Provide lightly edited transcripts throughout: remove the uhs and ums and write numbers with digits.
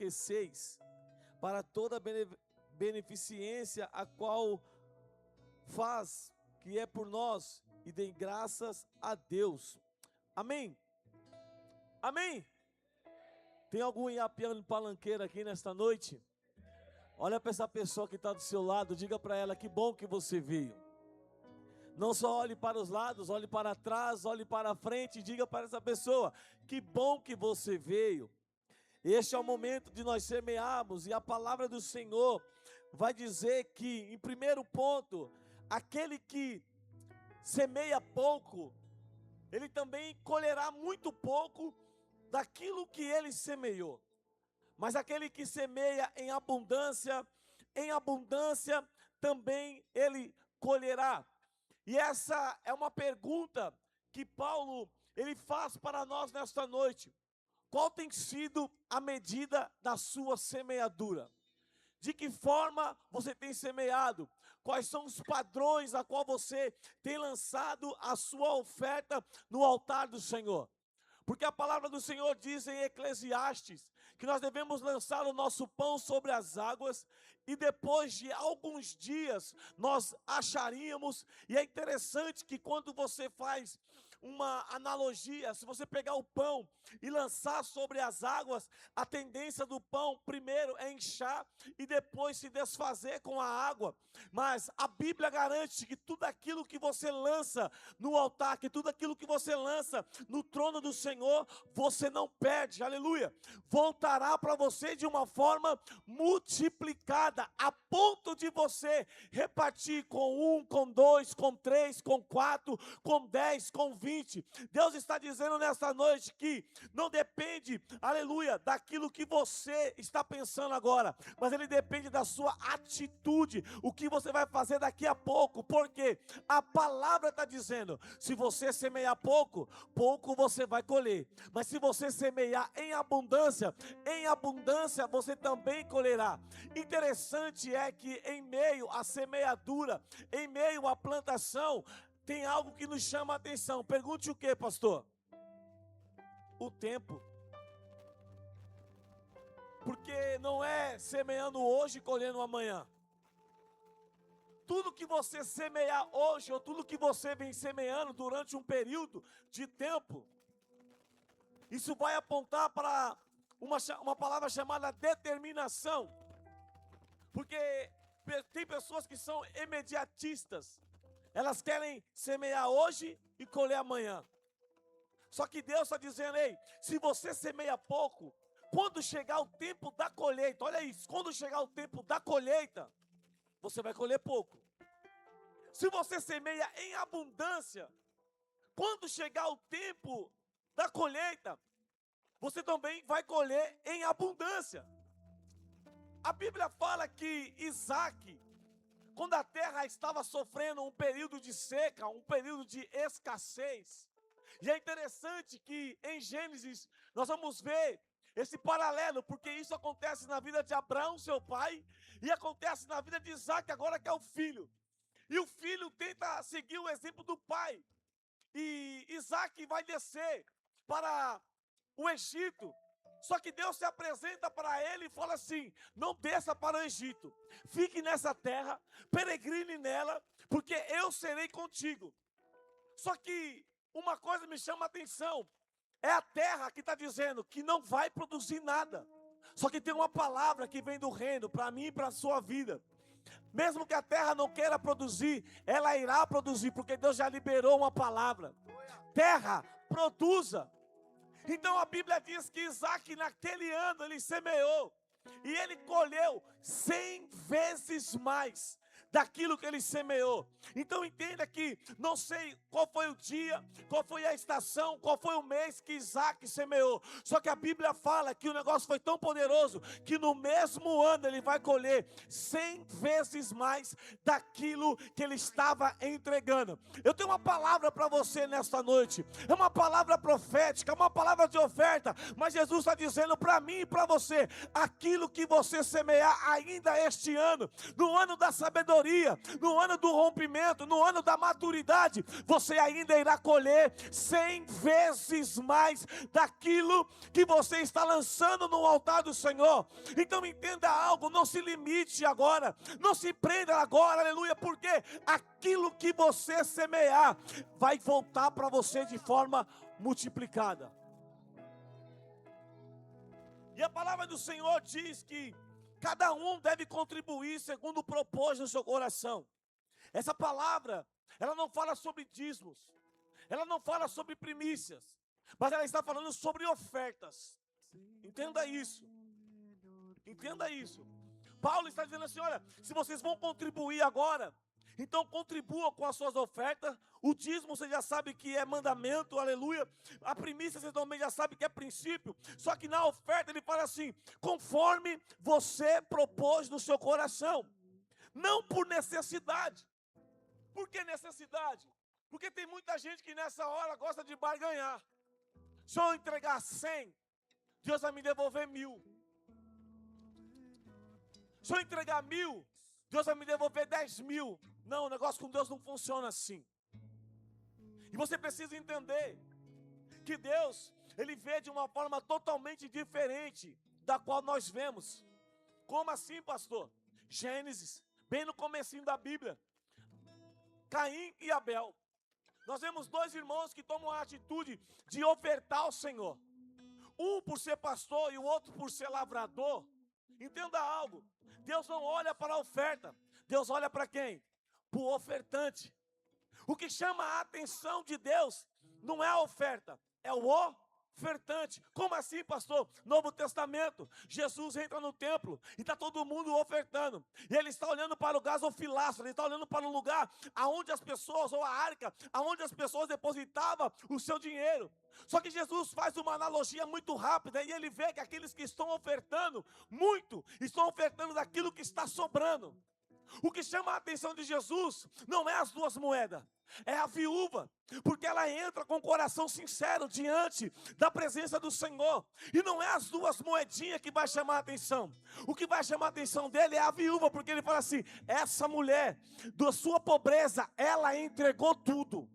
enriqueceis para toda beneficência a qual faz, que é por nós, e dê graças a Deus. Amém? Amém? Tem algum iapiano palanqueiro aqui nesta noite? Olha para essa pessoa que está do seu lado, diga para ela, que bom que você veio. Não só olhe para os lados, olhe para trás, olhe para a frente, e diga para essa pessoa, que bom que você veio. Este é o momento de nós semearmos, e a palavra do Senhor vai dizer que, em primeiro ponto, aquele que semeia pouco, ele também colherá muito pouco daquilo que ele semeou. Mas aquele que semeia em abundância também ele colherá. E essa é uma pergunta que Paulo ele faz para nós nesta noite. Qual tem sido a medida da sua semeadura? De que forma você tem semeado? Quais são os padrões a qual você tem lançado a sua oferta no altar do Senhor? Porque a palavra do Senhor diz em Eclesiastes que nós devemos lançar o nosso pão sobre as águas e depois de alguns dias nós acharíamos. E é interessante que quando você faz uma analogia, se você pegar o pão e lançar sobre as águas, a tendência do pão primeiro é inchar e depois se desfazer com a água. Mas a Bíblia garante que tudo aquilo que você lança no altar, que tudo aquilo que você lança no trono do Senhor, você não perde, aleluia, voltará para você de uma forma multiplicada, a ponto de você repartir com 1, com 2, com 3, com 4, com 10, com 20. Deus está dizendo nesta noite que não depende, aleluia, daquilo que você está pensando agora, mas ele depende da sua atitude, o que você vai fazer daqui a pouco, porque a palavra está dizendo, se você semear pouco, pouco você vai colher, mas se você semear em abundância você também colherá. Interessante é que em meio à semeadura, em meio à plantação, tem algo que nos chama a atenção. Pergunte o que, pastor? O tempo. Porque não é semeando hoje e colhendo amanhã. Tudo que você semear hoje, ou tudo que você vem semeando durante um período de tempo, isso vai apontar para uma palavra chamada determinação. Porque tem pessoas que são imediatistas. Elas querem semear hoje e colher amanhã. Só que Deus está dizendo, ei, se você semeia pouco, quando chegar o tempo da colheita, olha isso, quando chegar o tempo da colheita, você vai colher pouco. Se você semeia em abundância, quando chegar o tempo da colheita, você também vai colher em abundância. A Bíblia fala que Isaac, quando a terra estava sofrendo um período de seca, um período de escassez, e é interessante que em Gênesis nós vamos ver esse paralelo, porque isso acontece na vida de Abraão, seu pai, e acontece na vida de Isaac, agora que é o filho. E o filho tenta seguir o exemplo do pai, e Isaac vai descer para o Egito. Só que Deus se apresenta para ele e fala assim, não desça para o Egito, fique nessa terra, peregrine nela, porque eu serei contigo. Só que uma coisa me chama a atenção, é a terra que está dizendo que não vai produzir nada. Só que tem uma palavra que vem do reino para mim e para a sua vida. Mesmo que a terra não queira produzir, ela irá produzir, porque Deus já liberou uma palavra. Terra, produza. Então a Bíblia diz que Isaac naquele ano ele semeou e ele colheu 100 vezes mais daquilo que ele semeou. Então entenda que não sei qual foi o dia, qual foi a estação, qual foi o mês que Isaac semeou. Só que a Bíblia fala que o negócio foi tão poderoso que no mesmo ano ele vai colher 100 vezes mais daquilo que ele estava entregando. Eu tenho uma palavra para você nesta noite. É uma palavra profética, uma palavra de oferta. Mas Jesus está dizendo para mim e para você, aquilo que você semear ainda este ano, no ano da sabedoria, sabedoria, no ano do rompimento, no ano da maturidade, você ainda irá colher 100 vezes mais daquilo que você está lançando no altar do Senhor. Então entenda algo, não se limite agora, não se prenda agora, aleluia, porque aquilo que você semear vai voltar para você de forma multiplicada. E a palavra do Senhor diz que cada um deve contribuir segundo o propósito do seu coração. Essa palavra, ela não fala sobre dízimos, ela não fala sobre primícias, mas ela está falando sobre ofertas. Entenda isso. Entenda isso. Paulo está dizendo assim, olha, se vocês vão contribuir agora, então contribua com as suas ofertas. O dízimo você já sabe que é mandamento, aleluia. A primícia você também já sabe que é princípio. Só que na oferta ele fala assim, conforme você propôs no seu coração. Não por necessidade. Por que necessidade? Porque tem muita gente que nessa hora gosta de barganhar. Se eu entregar 100, Deus vai me devolver 1000. Se eu entregar 1000, Deus vai me devolver 10.000. Não, o negócio com Deus não funciona assim. E você precisa entender que Deus, Ele vê de uma forma totalmente diferente da qual nós vemos. Como assim, pastor? Gênesis, bem no comecinho da Bíblia. Caim e Abel. Nós vemos dois irmãos que tomam a atitude de ofertar ao Senhor. Um por ser pastor e o outro por ser lavrador. Entenda algo. Deus não olha para a oferta. Deus olha para quem? Para o ofertante. O que chama a atenção de Deus não é a oferta, é o ofertante. Como assim, pastor? Novo Testamento, Jesus entra no templo e está todo mundo ofertando. E ele está olhando para o gasofilácio, ele está olhando para um lugar aonde as pessoas, ou a arca, aonde as pessoas depositavam o seu dinheiro. Só que Jesus faz uma analogia muito rápida e ele vê que aqueles que estão ofertando muito, estão ofertando daquilo que está sobrando. O que chama a atenção de Jesus não é as duas moedas, é a viúva, porque ela entra com o coração sincero diante da presença do Senhor, e não é as duas moedinhas que vai chamar a atenção. O que vai chamar a atenção dele é a viúva, porque ele fala assim, essa mulher, da sua pobreza, ela entregou tudo.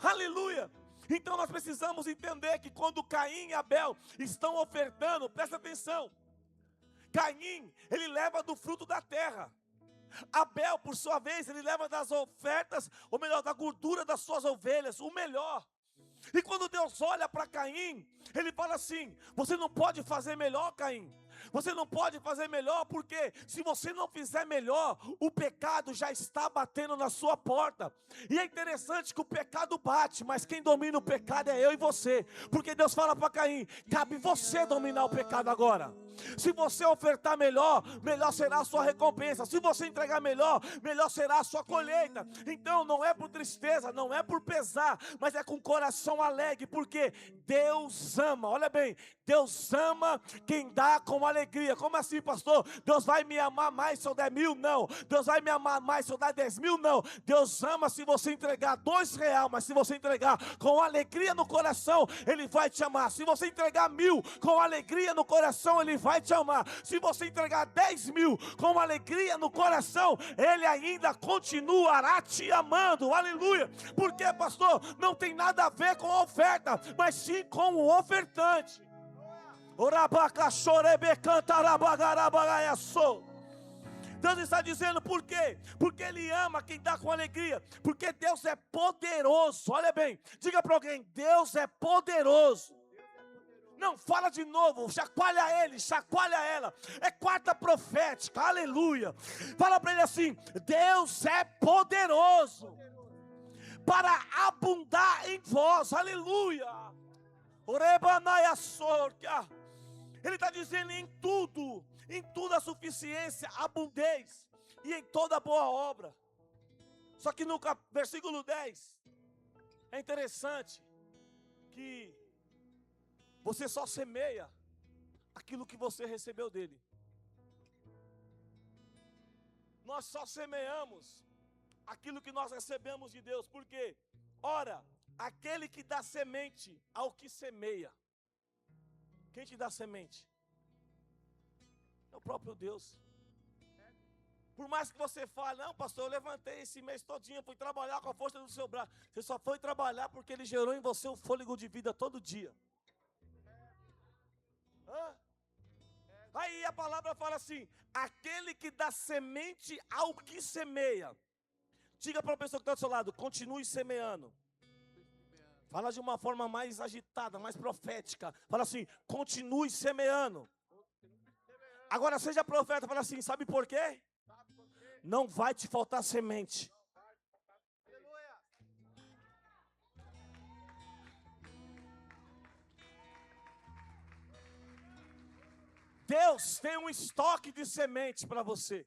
Aleluia! Então nós precisamos entender que quando Caim e Abel estão ofertando, presta atenção, Caim, ele leva do fruto da terra. Abel, por sua vez, ele leva das ofertas, ou melhor, da gordura das suas ovelhas, o melhor. E quando Deus olha para Caim, ele fala assim, você não pode fazer melhor, Caim. Você não pode fazer melhor, porque se você não fizer melhor, o pecado já está batendo na sua porta. E é interessante que o pecado bate, mas quem domina o pecado é eu e você. Porque Deus fala para Caim, cabe você dominar o pecado agora. Se você ofertar melhor, melhor será a sua recompensa. Se você entregar melhor, melhor será a sua colheita. Então não é por tristeza, não é por pesar, mas é com coração alegre, porque Deus ama, olha bem, Deus ama quem dá com alegria. Como assim, pastor? Deus vai me amar mais se eu der 1000? Não. Deus vai me amar mais se eu der 10.000? Não. Deus ama se você entregar R$2, mas se você entregar com alegria no coração, Ele vai te amar. Se você entregar 1000 com alegria no coração, Ele vai te amar. Se você entregar 10.000 com alegria no coração, Ele ainda continuará te amando. Aleluia. Porque, pastor, não tem nada a ver com a oferta, mas sim com o ofertante. Deus está dizendo por quê? Porque Ele ama quem dá com alegria. Porque Deus é poderoso. Olha bem, diga para alguém, Deus é poderoso. Não, fala de novo, chacoalha ele, chacoalha ela. É quarta profética, aleluia. Fala para ele assim, Deus é poderoso para abundar em vós, aleluia. Ele está dizendo em tudo a suficiência, abundez e em toda boa obra. Só que no versículo 10, é interessante que você só semeia aquilo que você recebeu dele. Nós só semeamos aquilo que nós recebemos de Deus. Por quê? Ora, aquele que dá semente ao que semeia. Quem te dá semente? É o próprio Deus. Por mais que você fale, não, pastor, eu levantei esse mês todinho, fui trabalhar com a força do seu braço. Você só foi trabalhar porque ele gerou em você o fôlego de vida todo dia. Hã? Aí a palavra fala assim, aquele que dá semente ao que semeia. Diga para a pessoa que está do seu lado, continue semeando. Fala de uma forma mais agitada, mais profética. Fala assim, continue semeando. Agora seja profeta, fala assim, sabe por quê? Não vai te faltar semente. Deus tem um estoque de semente para você.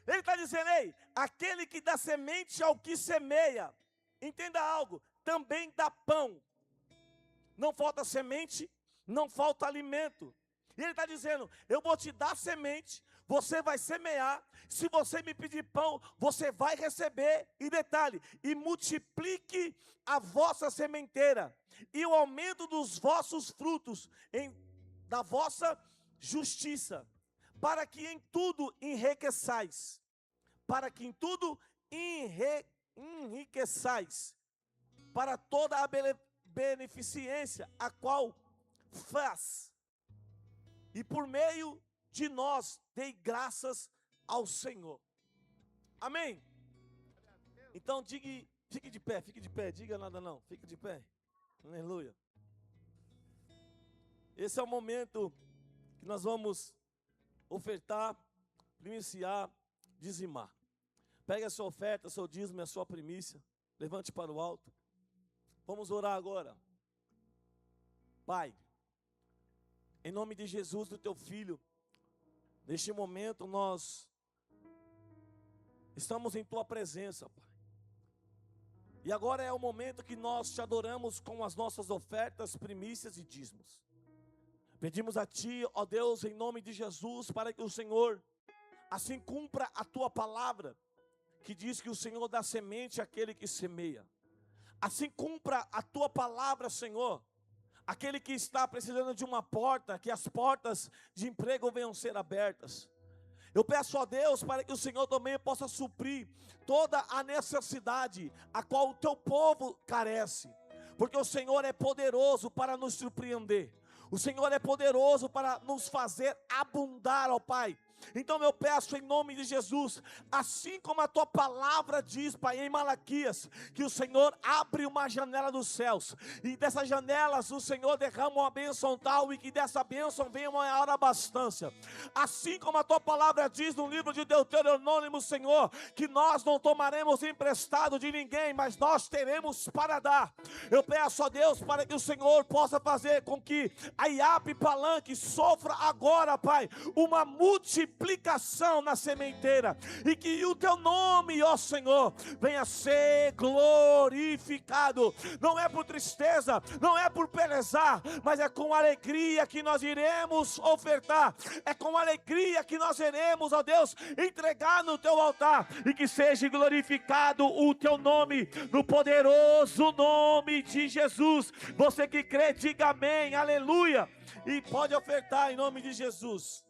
Ele está dizendo, ei, aquele que dá semente ao que semeia. Entenda algo, também dá pão. Não falta semente, não falta alimento. E ele está dizendo, eu vou te dar semente, você vai semear, se você me pedir pão, você vai receber, e detalhe, e multiplique a vossa sementeira, e o aumento dos vossos frutos, da vossa justiça, para que em tudo enriqueçais, para toda a beneficência, a qual faz, e por meio de nós dei graças ao Senhor. Amém? Então fique de pé, diga nada não, fique de pé. Aleluia. Esse é o momento que nós vamos ofertar, primiciar, dizimar. Pegue a sua oferta, seu dízimo e a sua primícia, levante para o alto. Vamos orar agora. Pai, em nome de Jesus, do teu Filho, neste momento nós estamos em tua presença, Pai. E agora é o momento que nós te adoramos com as nossas ofertas, primícias e dízimos. Pedimos a Ti, ó Deus, em nome de Jesus, para que o Senhor assim cumpra a Tua palavra, que diz que o Senhor dá semente àquele que semeia. Assim cumpra a Tua palavra, Senhor, aquele que está precisando de uma porta, que as portas de emprego venham ser abertas. Eu peço a Deus para que o Senhor também possa suprir toda a necessidade a qual o teu povo carece, porque o Senhor é poderoso para nos surpreender. O Senhor é poderoso para nos fazer abundar, ó Pai. Então eu peço em nome de Jesus, assim como a tua palavra diz, Pai, em Malaquias, que o Senhor abre uma janela dos céus, e dessas janelas o Senhor derrama uma bênção tal, e que dessa bênção venha uma maior abastância. Assim como a tua palavra diz no livro de Deuteronômio, Senhor, que nós não tomaremos emprestado de ninguém, mas nós teremos para dar. Eu peço a Deus para que o Senhor possa fazer com que a Iape Palanque sofra agora, Pai, uma multiplicação na sementeira, e que o teu nome, ó Senhor, venha ser glorificado. Não é por tristeza, não é por pelezar, mas é com alegria que nós iremos ofertar, é com alegria que nós iremos, ó Deus, entregar no teu altar, e que seja glorificado o teu nome, no poderoso nome de Jesus. Você que crê, diga amém, aleluia, e pode ofertar em nome de Jesus.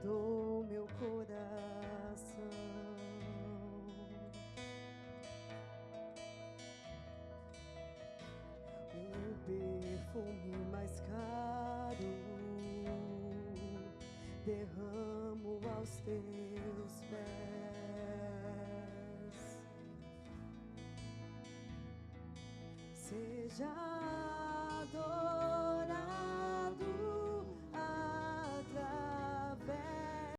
Dou meu coração, o perfume mais caro, derramo aos teus pés. Seja adorado.